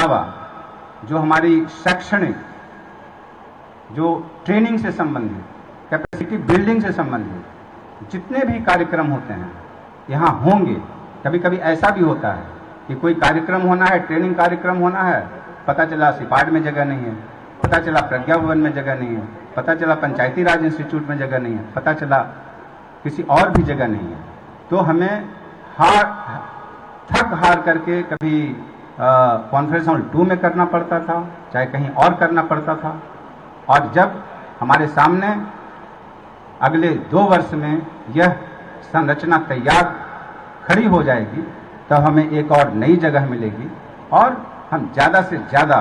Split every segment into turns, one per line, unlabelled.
अलावा जो हमारी शैक्षणिक, जो ट्रेनिंग से संबंधित, कैपेसिटी बिल्डिंग से संबंधित जितने भी कार्यक्रम होते हैं यहाँ होंगे। कभी कभी ऐसा भी होता है कि कोई कार्यक्रम होना है, ट्रेनिंग कार्यक्रम होना है, पता चला सिपाट में जगह नहीं है, पता चला प्रज्ञा भवन में जगह नहीं है, पता चला पंचायती राज इंस्टीट्यूट में जगह नहीं है, पता चला किसी और भी जगह नहीं है। तो हमें थक हार करके कभी कॉन्फ्रेंस हॉल 2 में करना पड़ता था, चाहे कहीं और करना पड़ता था। और जब हमारे सामने अगले 2 वर्ष में यह संरचना तैयार खड़ी हो जाएगी, तब हमें एक और नई जगह मिलेगी और हम ज़्यादा से ज़्यादा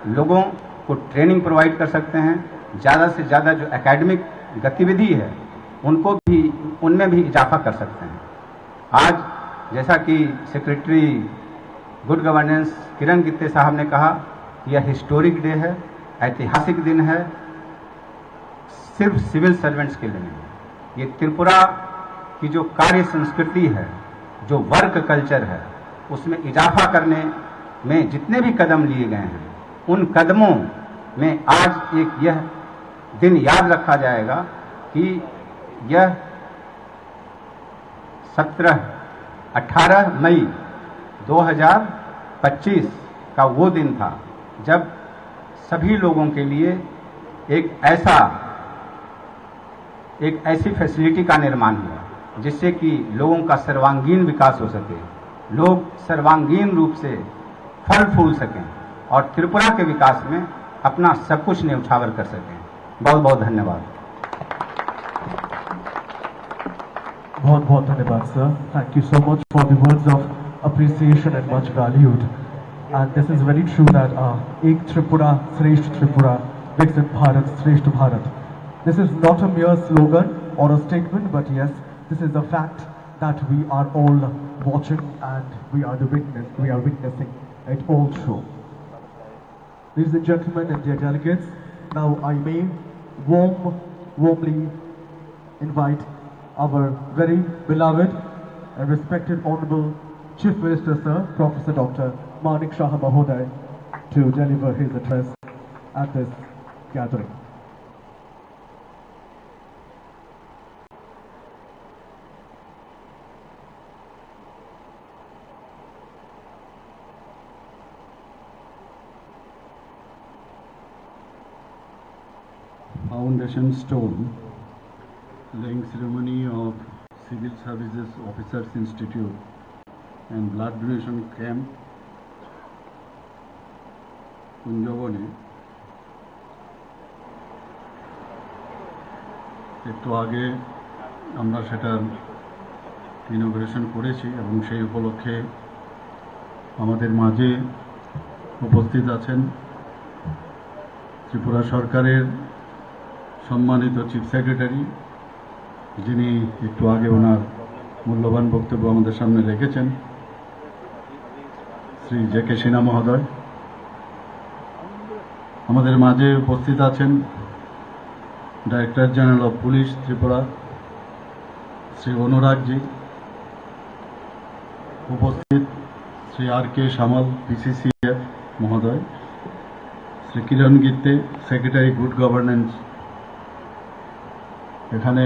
लोगों को ट्रेनिंग प्रोवाइड कर सकते हैं। ज़्यादा से ज़्यादा जो एकेडमिक गतिविधि है उनको भी, उनमें भी इजाफा कर सकते हैं। आज जैसा कि सेक्रेटरी गुड गवर्नेंस किरण गित्ते साहब ने कहा, यह हिस्टोरिक डे है, ऐतिहासिक दिन है, सिर्फ सिविल सर्वेंट्स के लिए नहीं। ये त्रिपुरा की जो कार्य संस्कृति है, जो वर्क कल्चर है, उसमें इजाफा करने में जितने भी कदम लिए गए हैं, उन कदमों में आज एक यह दिन याद रखा जाएगा कि यह 18 मई 2025 का वो दिन था जब सभी लोगों के लिए एक ऐसी फैसिलिटी का निर्माण हुआ जिससे कि लोगों का सर्वांगीण विकास हो सके, लोग सर्वांगीण रूप से फल फूल सकें और त्रिपुरा के विकास में अपना सब कुछ न्यौछावर कर सकें। बहुत बहुत धन्यवाद।
बहुत बहुत धन्यवाद sir. Thank you so much for the words of appreciation and much valued. And this is very true that Ek Tripura, Shreshth Tripura, Viksit Bharat, Shreshth Bharat. This is not a mere slogan or a statement, but yes, this is a fact that we are all watching and we are witnessing it all through. Ladies and gentlemen and dear delegates, now I may warmly invite our very beloved and respected Honorable Chief Minister Sir, Professor Dr. Manik Shah Mahoday, to deliver his address at this gathering.
Foundation stone laying ceremony of Civil Services Officers Institute and blood donation camp কুঞ্জবনে একটু আগে আমরা সেটার inauguration করেছি এবং সেই উপলক্ষে আমাদের মাঝে উপস্থিত আছেন ত্রিপুরা সরকারের সম্মানিত চিফ সেক্রেটারি, যিনি একটু আগে ওনার মূল্যবান বক্তব্য আমাদের সামনে রেখেছেন, শ্রী জে.কে. সিনহা মহোদয়। আমাদের মাঝে উপস্থিত আছেন director general of police Tripura Shri Anuragji, উপস্থিত শ্রী আর.কে. সামাল পিসিসিএফ মহোদয়, Shri Kiran Gitte secretary good governance, এখানে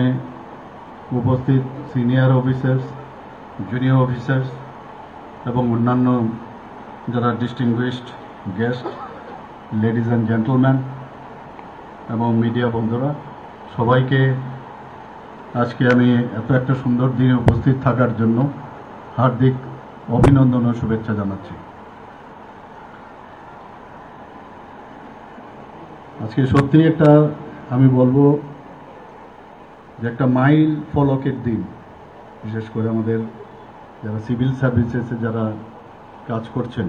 উপস্থিত সিনিয়র অফিসার্স, জুনিয়র অফিসার্স এবং অন্যান্য যারা distinguished guest, ladies and gentleman এবং মিডিয়া বন্ধুরা, সবাইকে আজকে আমি এত একটা সুন্দর দিনে উপস্থিত থাকার জন্য হার্দিক অভিনন্দন ও শুভেচ্ছা জানাচ্ছি। আজকে সত্যি একটা আমি বলবো যে একটা মাইল ফলকের দিন, বিশেষ করে আমাদের যারা সিভিল সার্ভিসেসে যারা কাজ করছেন।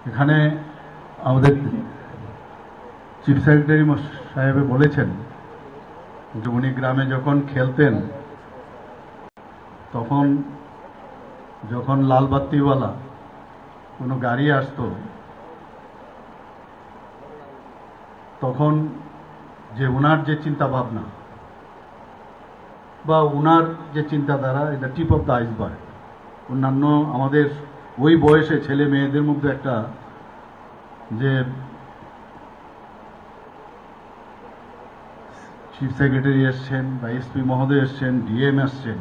এখানে আমাদের চিফ সেক্রেটারি সাহেব বলেছেন যে উনি গ্রামে যখন খেলতেন তখন যখন লালবাত্তিওয়ালা কোনো গাড়ি আসতো তখন যে ওনার যে চিন্তা ভাবনা বা ওনার যে চিন্তাধারা, এটা টিপ অফ দ্য আইসবার্গ। অন্যান্য আমাদের ওই বয়সে ছেলে মেয়েদের মধ্যে একটা যে চিফ সেক্রেটারি এসছেন বা এসপি মহোদয় এসছেন, ডিএম এসছেন,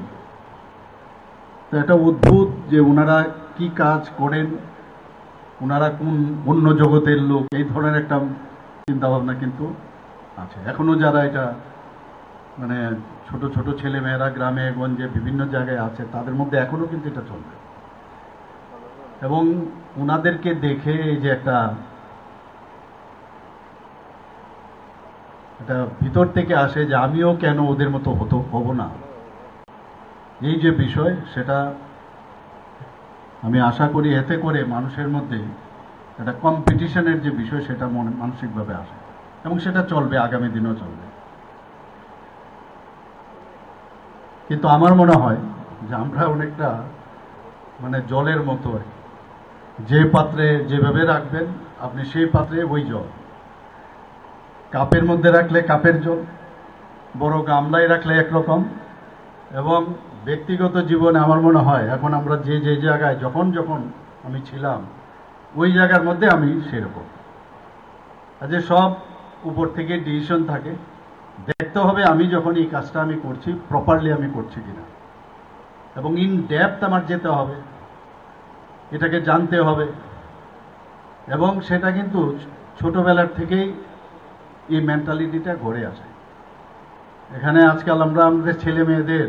তো একটা অদ্ভুত যে ওনারা কি কাজ করেন, ওনারা কোন অন্য জগতের লোক, এই ধরনের একটা চিন্তাভাবনা কিন্তু আছে এখনো। যারা এটা মানে ছোট ছোট ছেলে মেয়েরা গ্রামে গঞ্জে বিভিন্ন জায়গায় আছে, তাদের মধ্যে এখনো কিন্তু এটা চলবে। এবং ওনাদেরকে দেখে এই যে একটা ভিতর থেকে আসে যে আমিও কেন ওদের মতো হব না, এই যে বিষয়, সেটা আমি আশা করি এতে করে মানুষের মধ্যে একটা কম্পিটিশনের যে বিষয় সেটা মানসিকভাবে আসে, এবং সেটা চলবে, আগামী দিনেও চলবে। কিন্তু আমার মনে হয় যে আমরা অনেকটা মানে জলের মতো আর কি। যে পাত্রে যেভাবে রাখবেন আপনি, সেই পাত্রে ওই জল। কাপের মধ্যে রাখলে কাপের জল, বড় গামলায় রাখলে একরকম। এবং ব্যক্তিগত জীবনে আমার মনে হয় এখন আমরা যে যে জায়গায় যখন যখন আমি ছিলাম, ওই জায়গার মধ্যে আমি সেরকম। যে সব উপর থেকে ডিসিশন থাকে, দেখতে হবে আমি যখন এই কাজটা আমি করছি প্রপারলি আমি করছি কিনা, এবং ইন ডেপথ আমার যেতে হবে, এটাকে জানতে হবে। এবং সেটা কিন্তু ছোটবেলার থেকেই এই মেন্টালিটিটা গড়ে আসে। এখানে আজকাল আমরা আমাদের ছেলে মেয়েদের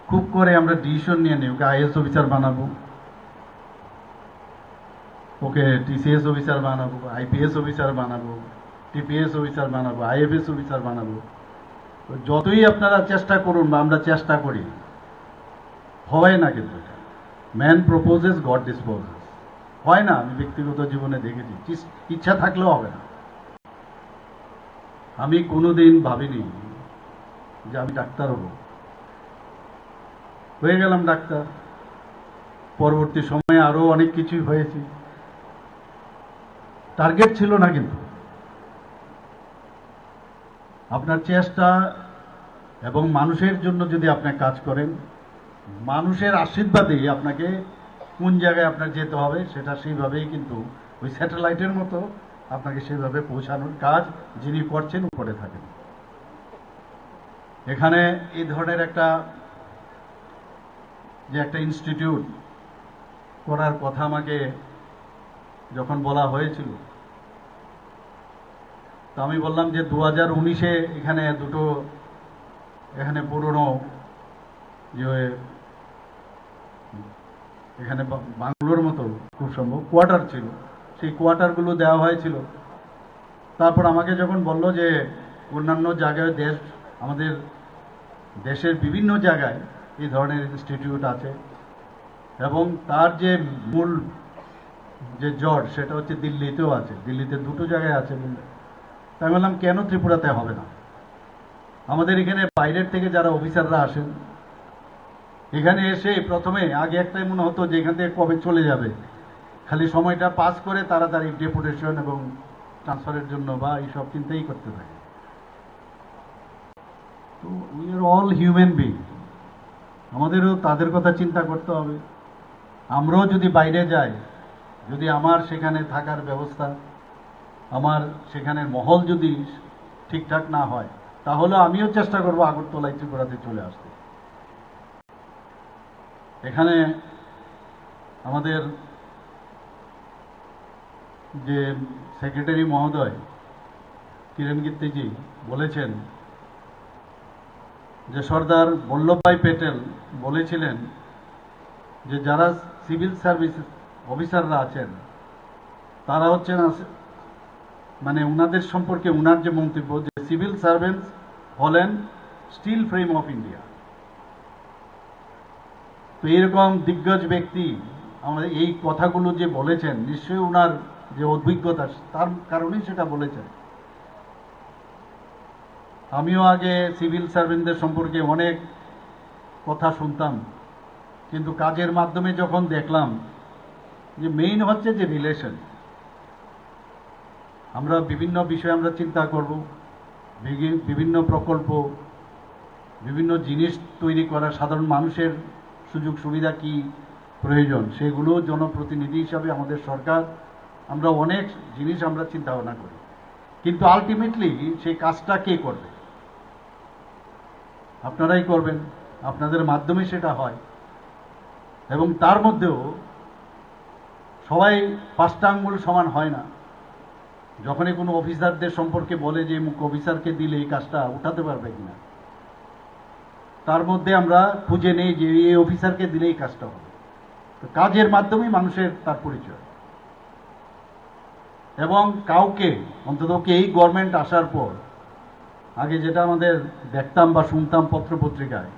খুব করে আমরা ডিসিশন নিয়ে নিই, ওকে আইএস অফিসার বানাবো, ওকে টিসিএস অফিসার বানাবো, আইপিএস অফিসার বানাবো, টিপিএস অফিসার বানাবো, আইএফএস অফিসার বানাবো। যতই আপনারা চেষ্টা করুন বা আমরা চেষ্টা করি, হয় না। কিন্তু ম্যান প্রপোজেস, গড ডিসপোজেস, হয় না। আমি ব্যক্তিগত জীবনে দেখেছি, ইচ্ছা থাকলেও হবে না। আমি কোনোদিন ভাবিনি যে আমি ডাক্তার হব, হয়ে গেলাম ডাক্তার। পরবর্তী সময়ে আরো অনেক কিছুই হয়েছে, টার্গেট ছিল না। কিন্তু আপনার চেষ্টা এবং মানুষের জন্য যদি আপনি কাজ করেন, মানুষের আশীর্বাদেই আপনাকে কোন জায়গায় আপনার যেতে হবে সেটা সেইভাবেই কিন্তু ওই স্যাটেলাইটের মতো আপনাকে সেইভাবে পৌঁছানোর কাজ যিনি করছেন করে থাকেন। এখানে এই ধরনের একটা যে একটা ইনস্টিটিউট করার কথা আমাকে যখন বলা হয়েছিল, তো আমি বললাম যে 2019-এ এখানে দুটো এখানে পুরনো যে এখানে বাংলোর মতো খুব সম্ভব কোয়ার্টার ছিল, সেই কোয়ার্টারগুলো দেওয়া হয়েছিল। তারপর আমাকে যখন বলল যে অন্যান্য জায়গায় আমাদের দেশের বিভিন্ন জায়গায় এই ধরনের ইনস্টিটিউট আছে, এবং তার যে মূল যে জট সেটা হচ্ছে দিল্লিতেও আছে, দিল্লিতে দুটো জায়গায় আছে। তাই বললাম কেন ত্রিপুরাতে হবে না? আমাদের এখানে বাইরের থেকে যারা অফিসাররা আসেন, এখানে এসে প্রথমে আগে একটাই মনে হতো যে এখান থেকে কবে চলে যাবে, খালি সময়টা পাস করে তাড়াতাড়ি ডেপুটেশন এবং ট্রান্সফারের জন্য বা এইসব চিন্তাই করতে থাকে। তো we are all human being, আমাদেরও তাদের কথা চিন্তা করতে হবে। আমরাও যদি বাইরে যাই, যদি আমার সেখানে থাকার ব্যবস্থা, আমার সেখানে মহল যদি ঠিকঠাক না হয়, তাহলে আমিও চেষ্টা করবো আগরতলায় ত্রিপুরাতে চলে আসতে। এখানে আমাদের যে সেক্রেটারি মহোদয় কিরণ গিত্তেজি বলেছেন যে সর্দার বল্লভভাই পেটেল বলেছিলেন যে যারা সিভিল সার্ভিস অফিসাররা আছেন তারা হচ্ছেন মানে উনাদের সম্পর্কে উনার যে মন্তব্য যে সিভিল সার্ভেন্টস হলেন স্টিল ফ্রেম অফ ইন্ডিয়া। তো এরকম দিগ্গজ ব্যক্তি আমাদের এই কথাগুলো যে বলেছেন, নিশ্চয়ই উনার যে অভিজ্ঞতা তার কারণেই সেটা বলেছেন। আমিও আগে সিভিল সার্ভেন্টদের সম্পর্কে অনেক কথা শুনতাম, কিন্তু কাজের মাধ্যমে যখন দেখলাম যে মেইন হচ্ছে যে রিলেশন, আমরা বিভিন্ন বিষয়ে আমরা চিন্তা করব, বিভিন্ন প্রকল্প, বিভিন্ন জিনিস তৈরি করা, সাধারণ মানুষের সুযোগ সুবিধা কি, প্রয়োজন সেগুলো জনপ্রতিনিধি হিসাবে আমাদের সরকার আমরা অনেক জিনিস আমরা চিন্তা ভাবনা করি, কিন্তু আলটিমেটলি সেই কাজটা কে করবে? আপনারাই করবেন, আপনাদের মাধ্যমে সেটা হয়। এবং তার মধ্যেও সবাই পাঁচটা আঙ্গুল সমান হয় না। যখনই কোনো অফিসারদের সম্পর্কে বলে যে মুখ্য অফিসারকে দিলে এই কাজটা উঠাতে পারবে কিনা, তার মধ্যে আমরা খুঁজে নেই যে এই অফিসারকে দিলে এই কাজটা হবে। তো কাজের মাধ্যমেই মানুষের তার পরিচয়। এবং কাউকে অন্তত এই গভর্নমেন্ট আসার পর আগে যেটা আমাদের দেখতাম বা শুনতাম পত্রপত্রিকায়,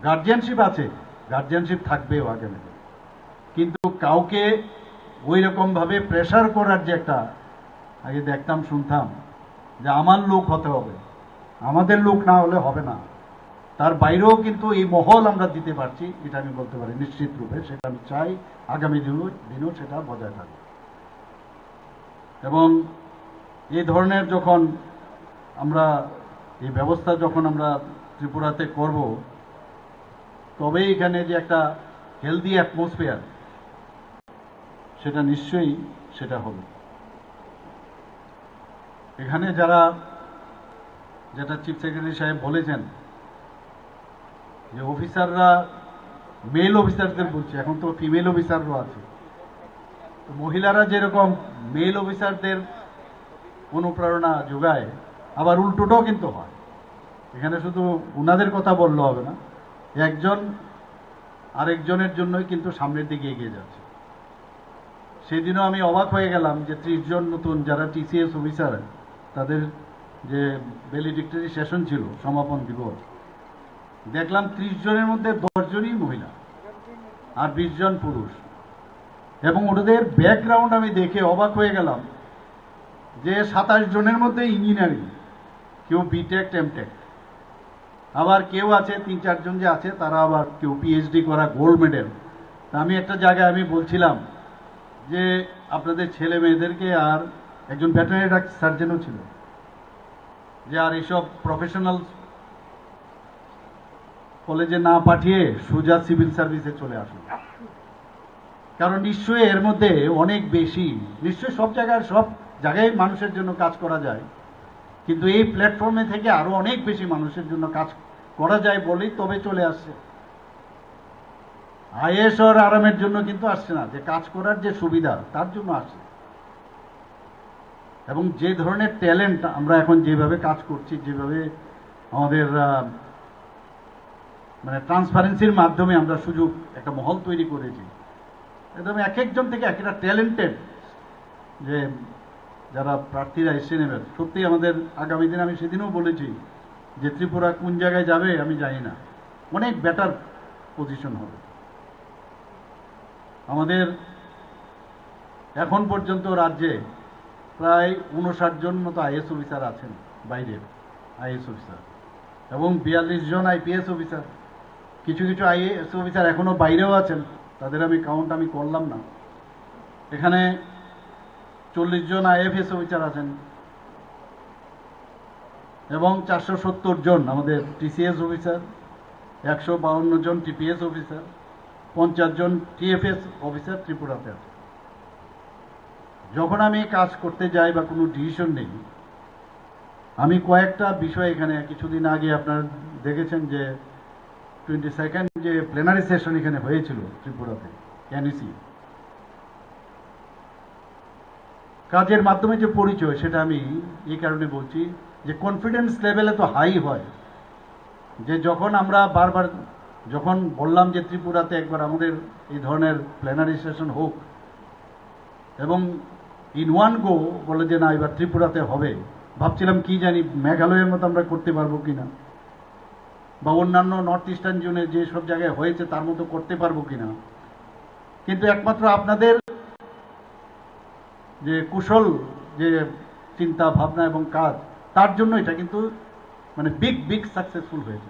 গার্জিয়ানশিপ আছে, গার্জিয়ানশিপ থাকবেও আগামী, কিন্তু কাউকে ওই রকমভাবে প্রেশার করার যে একটা আগে দেখতাম শুনতাম যে আমার লোক হতে হবে, আমাদের লোক না হলে হবে না, তার বাইরেও কিন্তু এই মহল আমরা দিতে পারছি, এটা আমি বলতে পারি নিশ্চিত রূপে। সেটা আমি চাই আগামী দিনও সেটা বজায় থাকবে। এবং এই ধরনের যখন আমরা এই ব্যবস্থা যখন আমরা ত্রিপুরাতে করব, তবেই এখানে যে একটা হেলদি অ্যাটমসফিয়ার সেটা নিশ্চয়ই সেটা হবে। এখানে যারা যেটা চিফ সেক্রেটারি সাহেব বলেছেন যে অফিসাররা, মেল অফিসারদের বলছে, এখন তো ফিমেল অফিসারও আছে, তো মহিলারা যেরকম মেল অফিসারদের অনুপ্রেরণা যোগায়, আবার উল্টোটাও কিন্তু হয়। এখানে শুধু উনাদের কথা বললে হবে না, একজন আরেকজনের জন্যই কিন্তু সামনের দিকে এগিয়ে যাচ্ছে। সেদিনও আমি অবাক হয়ে গেলাম যে 30 জন নতুন যারা টিসিএস অফিসার, তাদের যে ভ্যালিডিক্টরি সেশন ছিল, সমাপন দিবস, দেখলাম 30 জনের মধ্যে 10 জনই মহিলা আর 20 জন পুরুষ। এবং ওদের ব্যাকগ্রাউন্ড আমি দেখে অবাক হয়ে গেলাম যে 27 জনের মধ্যে ইঞ্জিনিয়ারিং, কেউ বিটেক এমটেক, আবার কেউ আছে 3-4 জন যে আছে তারা আবার কেউ পিএইচডি করা গোল্ড মেডেল। তা আমি একটা জায়গায় আমি বলছিলাম যে আপনাদের ছেলে মেয়েদেরকে, আর একজন ভেটেরিনারি সার্জনও ছিল, যে আর এইসব প্রফেশনাল কলেজে না পাঠিয়ে সোজা সিভিল সার্ভিসে চলে আসুন। কারণ নিশ্চয়ই এর মধ্যে অনেক বেশি, নিশ্চয়ই সব জায়গায় মানুষের জন্য কাজ করা যায়, কিন্তু এই প্ল্যাটফর্মে থেকে আরো অনেক বেশি মানুষের জন্য কাজ করা যায় বলেই তবে চলে আসছে। আইএস আর আরামের জন্য কিন্তু আসছে না, যে কাজ করার যে সুবিধা তার জন্য আসছে। এবং যে ধরনের ট্যালেন্ট আমরা এখন যেভাবে কাজ করছি, যেভাবে আমাদের মানে ট্রান্সপারেন্সির মাধ্যমে আমরা সুযোগ একটা মহল তৈরি করেছি, একদম এক একজন থেকে একটা ট্যালেন্টেড যে যারা প্রার্থীরা এসে নেবেন, সত্যি আমাদের আগামী দিনে, আমি সেদিনও বলেছি যে ত্রিপুরা কোন জায়গায় যাবে আমি জানি না, অনেক বেটার পজিশন হবে। আমাদের এখন পর্যন্ত রাজ্যে প্রায় 59 জন মতো আইএস অফিসার আছেন, বাইরের আইএস অফিসার, এবং 42 জন আইপিএস অফিসার। কিছু কিছু আইএস অফিসার এখনো বাইরেও আছেন, তাদের আমি কাউন্ট করলাম না। এখানে 40 জন আইএফএস অফিসার আছেন, এবং 470 জন আমাদের টিসিএস অফিসার, 152 জন টিপিএস অফিসার, 50 জন টিএফএস অফিসার ত্রিপুরাতে আছে। যখন আমি কাজ করতে যাই বা কোনো ডিসিশন নেই, আমি কয়েকটা বিষয় এখানে কিছুদিন আগে আপনারা দেখেছেন যে 22nd যে প্লেনারি সেশন এখানে হয়েছিল ত্রিপুরাতে এনইসি, কাজের মাধ্যমে যে পরিচয়, সেটা আমি এই কারণে বলছি যে কনফিডেন্স লেভেলে তো হাই হয়, যে যখন আমরা বারবার যখন বললাম যে ত্রিপুরাতে একবার আমাদের এই ধরনের প্লেনারি সেশন হোক, এবং ইন ওয়ান গো বলে যে না এবার ত্রিপুরাতে হবে, ভাবছিলাম কি জানি মেঘালয়ের মতো আমরা করতে পারবো কিনা, বা অন্যান্য নর্থ ইস্টার্ন জোনে যে সব জায়গায় হয়েছে তার মতো করতে পারবো কিনা। কিন্তু একমাত্র আপনাদের যে কুশল যে চিন্তা ভাবনা এবং কাজ, তার জন্য এটা কিন্তু মানে বিগ সাকসেসফুল হয়েছে।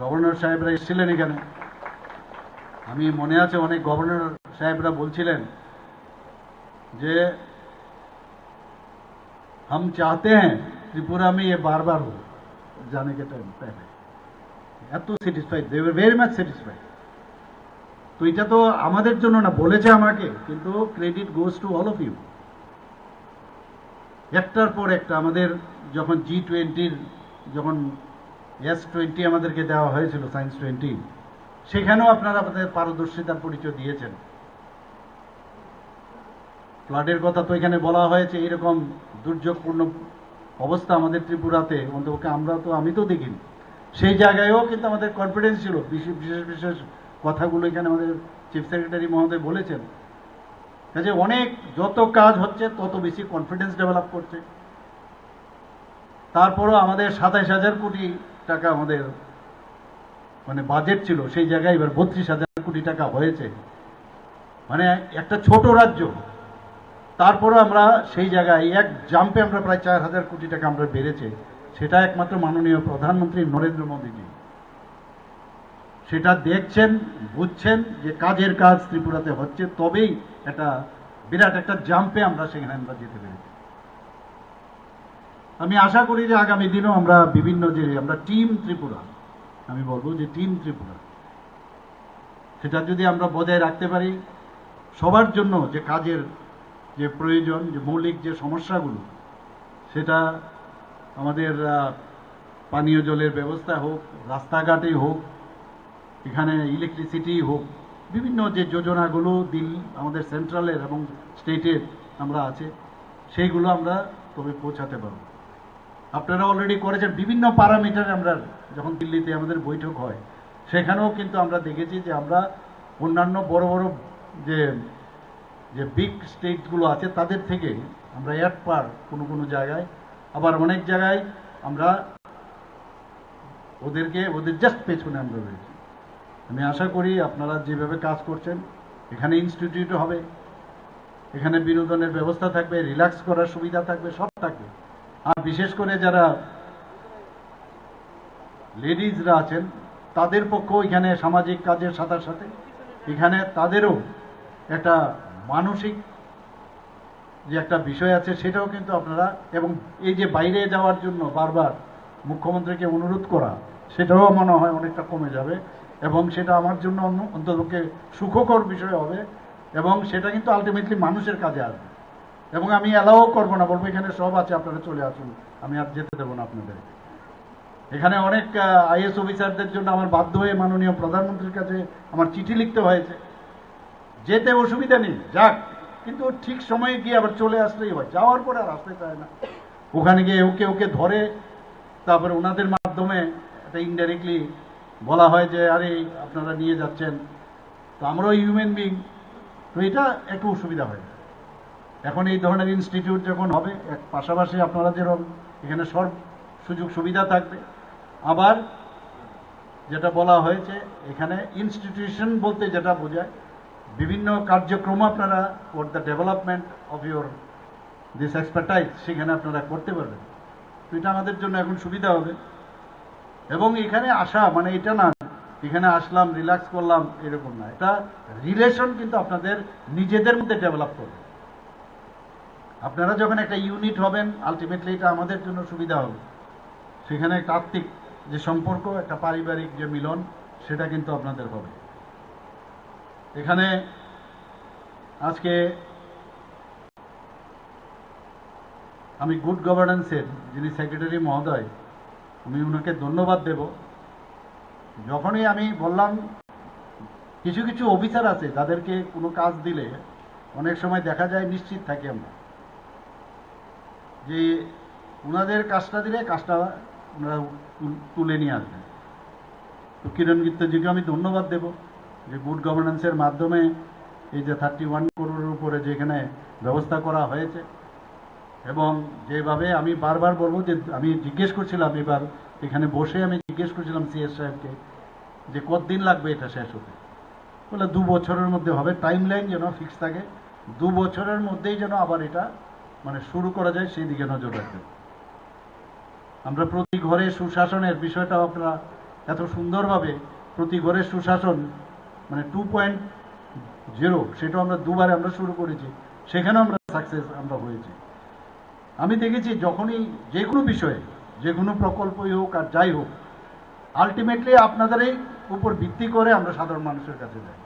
গভর্নর সাহেবরা এসেছিলেন এখানে, আমি মনে আছে অনেক গভর্নর সাহেবরা বলছিলেন যে हम चाहते हैं त्रिपुरा में ये बार बार हो जाने के टाइम पहले। एत satisfied, they were very much satisfied. তো এটা তো আমাদের জন্য না, বলেছে আমাকে, কিন্তু credit goes to all of you. একটার পর একটা আমাদের যখন G20 যখন S20 আমাদেরকে দেওয়া হয়েছিল, সায়েন্স 20, সেখানেও আপনারা আপনাদের পারদর্শিতার পরিচয় দিয়েছেন। ফ্লাডের কথা তো এখানে বলা হয়েছে, এরকম দুর্যোগপূর্ণ অবস্থা আমাদের ত্রিপুরাতে অন্তপক্ষে আমি তো দেখিনি। সেই জায়গায়ও কিন্তু আমাদের কনফিডেন্স ছিল। বিশেষ বিশেষ কথাগুলো এখানে আমাদের চিফ সেক্রেটারি মহোদয় বলেছেন। কাজে অনেক যত কাজ হচ্ছে তত বেশি কনফিডেন্স ডেভেলপ করছে। তারপরও আমাদের 27,000 কোটি টাকা আমাদের মানে বাজেট ছিল, সেই জায়গায় এবার 32,000 কোটি টাকা হয়েছে। মানে একটা ছোট রাজ্য, তারপরও আমরা সেই জায়গায় এক জাম্পে আমরা প্রায় 4,000 কোটি টাকা আমরা বেড়েছে। সেটা একমাত্র মাননীয় প্রধানমন্ত্রী নরেন্দ্র মোদীজি সেটা দেখছেন, বুঝছেন যে কাজের কাজ ত্রিপুরাতে হচ্ছে, তবেই একটা বিরাট একটা জাম্পে আমরা সেখানে আমরা যেতে পেরেছি। আমি আশা করি যে আগামী দিনও আমরা বিভিন্ন যে আমরা টিম ত্রিপুরা, আমি বলবো যে টিম ত্রিপুরা, সেটা যদি আমরা বজায় রাখতে পারি, সবার জন্য যে কাজের যে প্রয়োজন, যে মৌলিক যে সমস্যাগুলো, সেটা আমাদের পানীয় জলের ব্যবস্থা হোক, রাস্তাঘাটেই হোক, এখানে ইলেকট্রিসিটি হোক, বিভিন্ন যে যোজনাগুলো আমাদের সেন্ট্রালের এবং স্টেটের আমরা আছে, সেইগুলো আমরা তবে পৌঁছাতে পারব। আপনারা অলরেডি করেছেন বিভিন্ন প্যারামিটারে। আমরা যখন দিল্লিতে আমাদের বৈঠক হয়, সেখানেও কিন্তু আমরা দেখেছি যে আমরা অন্যান্য বড় বড় যে যে বিগ স্টেটগুলো আছে তাদের থেকে আমরা এক পার কোনো জায়গায়, আবার অনেক জায়গায় আমরা ওদের জাস্ট পেছনে আমরা রয়েছি। আমি আশা করি আপনারা যেভাবে কাজ করছেন, এখানে ইনস্টিটিউট হবে, এখানে বিনোদনের ব্যবস্থা থাকবে, রিল্যাক্স করার সুবিধা থাকবে, সব থাকবে। আর বিশেষ করে যারা লেডিজরা আছেন তাদের পক্ষেও এখানে সামাজিক কাজের সাথে সাথে এখানে তাদেরও একটা মানসিক যে একটা বিষয় আছে, সেটাও কিন্তু আপনারা, এবং এই যে বাইরে যাওয়ার জন্য বারবার মুখ্যমন্ত্রীকে অনুরোধ করা, সেটাও মনে হয় অনেকটা কমে যাবে, এবং সেটা আমার জন্য অন্ততপক্ষে সুখকর বিষয় হবে, এবং সেটা কিন্তু আলটিমেটলি মানুষের কাজে আসবে। এবং আমি অ্যালাও করবো না, বলবো এখানে সব আছে, আপনারা চলে আসুন, আমি আর যেতে দেবো না আপনাদের। এখানে অনেক আইএস অফিসারদের জন্য আমার বাধ্য হয়ে মাননীয় প্রধানমন্ত্রীর কাছে আমার চিঠি লিখতে হয়েছে। যেতে অসুবিধা নেই, যাক, কিন্তু ঠিক সময়ে গিয়ে আবার চলে আসলেই হয়, যাওয়ার পরে আর আসতে চায় না। ওখানে গিয়ে ওকে ধরে তারপরে ওনাদের মাধ্যমে এটা ইনডাইরেক্টলি বলা হয় যে আরে আপনারা নিয়ে যাচ্ছেন, তো আমরাও হিউম্যান বিং, তো এটা একটু অসুবিধা হয়। এখন এই ধরনের ইনস্টিটিউট যখন হবে, এক পাশাপাশি আপনারা যেরকম এখানে সব সুযোগ সুবিধা থাকবে। আবার যেটা বলা হয়েছে, এখানে ইনস্টিটিউশন বলতে যেটা বোঝায় বিভিন্ন কার্যক্রম আপনারা for the development of your this expertise সেখানে আপনারা করতে পারবেন। তো এটা আমাদের জন্য এখন সুবিধা হবে। এবং এখানে আসা মানে এটা না এখানে আসলাম রিল্যাক্স করলাম এরকম না, এটা রিলেশন কিন্তু আপনাদের নিজেদের মধ্যে ডেভেলপ করবে। আপনারা যখন একটা ইউনিট হবেন, আলটিমেটলি এটা আমাদের জন্য সুবিধা হবে। সেখানে একটা আত্মিক যে সম্পর্ক, একটা পারিবারিক যে মিলন, সেটা কিন্তু আপনাদের হবে। এখানে আজকে আমি গুড গভর্নেন্সের যিনি সেক্রেটারি মহোদয়, আমি ওনাকে ধন্যবাদ দেব। যখনই আমি বললাম, কিছু কিছু অফিসার আছে যাদেরকে কোনো কাজ দিলে অনেক সময় দেখা যায় নিশ্চিত থাকি আমরা যে ওনাদের কাজটা দিলে কাজটা ওনারা তুলে নিয়ে আসবেন। তো কিরণ গিত্তজিকে আমি ধন্যবাদ দেব যে গুড গভর্নেন্সের মাধ্যমে এই যে 31 করোড়ের উপরে যেখানে ব্যবস্থা করা হয়েছে, এবং যেভাবে আমি বারবার বলবো যে আমি জিজ্ঞেস করছিলাম এবার এখানে বসে, আমি জিজ্ঞেস করছিলাম সিএস সাহেবকে যে কতদিন লাগবে এটা শেষ হতে, বলে 2 বছরের মধ্যে হবে। টাইম লাইন যেন ফিক্স থাকে, 2 বছরের মধ্যেই যেন আবার এটা মানে শুরু করা যায়, সেই দিকে নজর রাখবেন। আমরা প্রতি ঘরে সুশাসনের বিষয়টা আপনারা এত সুন্দরভাবে, প্রতি ঘরে সুশাসন মানে 2.0, সেটা আমরা 2বারে আমরা শুরু করেছি, সেখানেও আমরা সাকসেস আমরা হয়েছি। আমি দেখেছি যখনই যে কোনো বিষয়ে, যে কোনো প্রকল্পই হোক আর যাই হোক, আলটিমেটলি আপনাদেরই উপর ভিত্তি করে আমরা সাধারণ মানুষের কাছে যাই।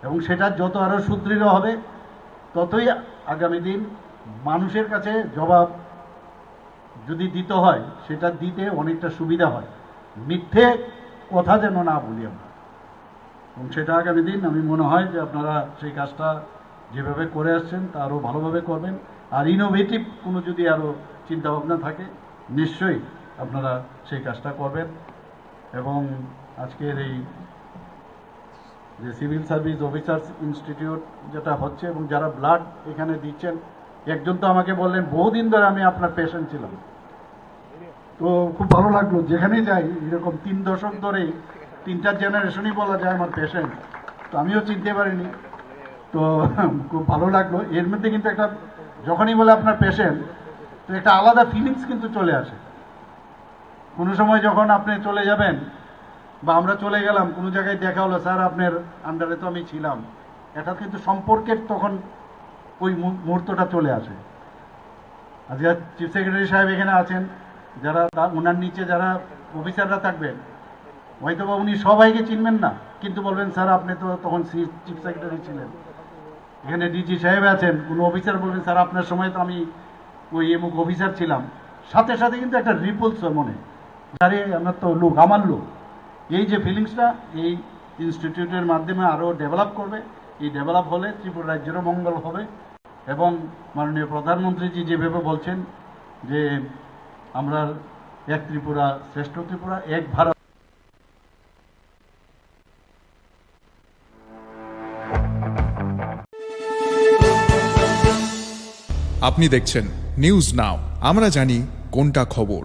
এবং সেটা যত আরও সুদৃঢ় হবে ততই আগামী দিন মানুষের কাছে জবাব যদি দিতে হয় সেটা দিতে অনেকটা সুবিধা হয়, মিথ্যে কথা যেন না বলি আমরা। এবং সেটা আগামী দিন আমি মনে হয় যে আপনারা সেই কাজটা যেভাবে করে আসছেন তা আরও ভালোভাবে করবেন। আর ইনোভেটিভ কোনো যদি আরও চিন্তাভাবনা থাকে নিশ্চয়ই আপনারা সেই কাজটা করবেন। এবং আজকের এই যে সিভিল সার্ভিস অফিসার্স ইনস্টিটিউট যেটা হচ্ছে এবং যারা ব্লাড এখানে দিচ্ছেন, একজন তো আমাকে বললেন বহুদিন ধরে আমি আপনার পেশেন্ট ছিলাম। তো খুব ভালো লাগলো, যেখানেই যাই এরকম 3 দশক ধরে 3টা জেনারেশনই বলা যায় আমার পেশেন্ট, তো আমিও চিনতে পারিনি। তো খুব ভালো লাগলো। এর মধ্যে কিন্তু একটা যখনই বলে আপনার পেশেন্ট, তো একটা আলাদা ফিলিংস কিন্তু চলে আসে। কোনো সময় যখন আপনি চলে যাবেন বা আমরা চলে গেলাম কোনো জায়গায় দেখা হলো, স্যার আপনার আন্ডারে তো আমি ছিলাম, এটা কিন্তু সম্পর্কের তখন ওই মুহূর্তটা চলে আসে। আজকে চিফ সেক্রেটারি সাহেব এখানে আছেন, যারা ওনার নিচে যারা অফিসাররা থাকবেন হয়তো বা উনি সবাইকে চিনবেন না, কিন্তু বলবেন স্যার আপনি তো তখন চিফ সেক্রেটারি ছিলেন। এখানে ডিজি সাহেব আছেন, কোনো অফিসার বলবেন স্যার আপনার সময় তো আমি ওই এমুক অফিসার ছিলাম। সাথে সাথে কিন্তু একটা রিপলস মনে, আরে আমার তো লোক, আমার লোক। এই যে ফিলিংসটা এই ইনস্টিটিউটের মাধ্যমে আরও ডেভেলপ করবে। এই ডেভেলপ হলে ত্রিপুরা রাজ্যেরও মঙ্গল হবে। এবং মাননীয় প্রধানমন্ত্রীজি যেভাবে বলছেন যে আমরা এক ত্রিপুরা শ্রেষ্ঠ ত্রিপুরা, এক ভারত।
আপনি দেখছেন নিউজ নাও, আমরা জানি কোনটা খবর।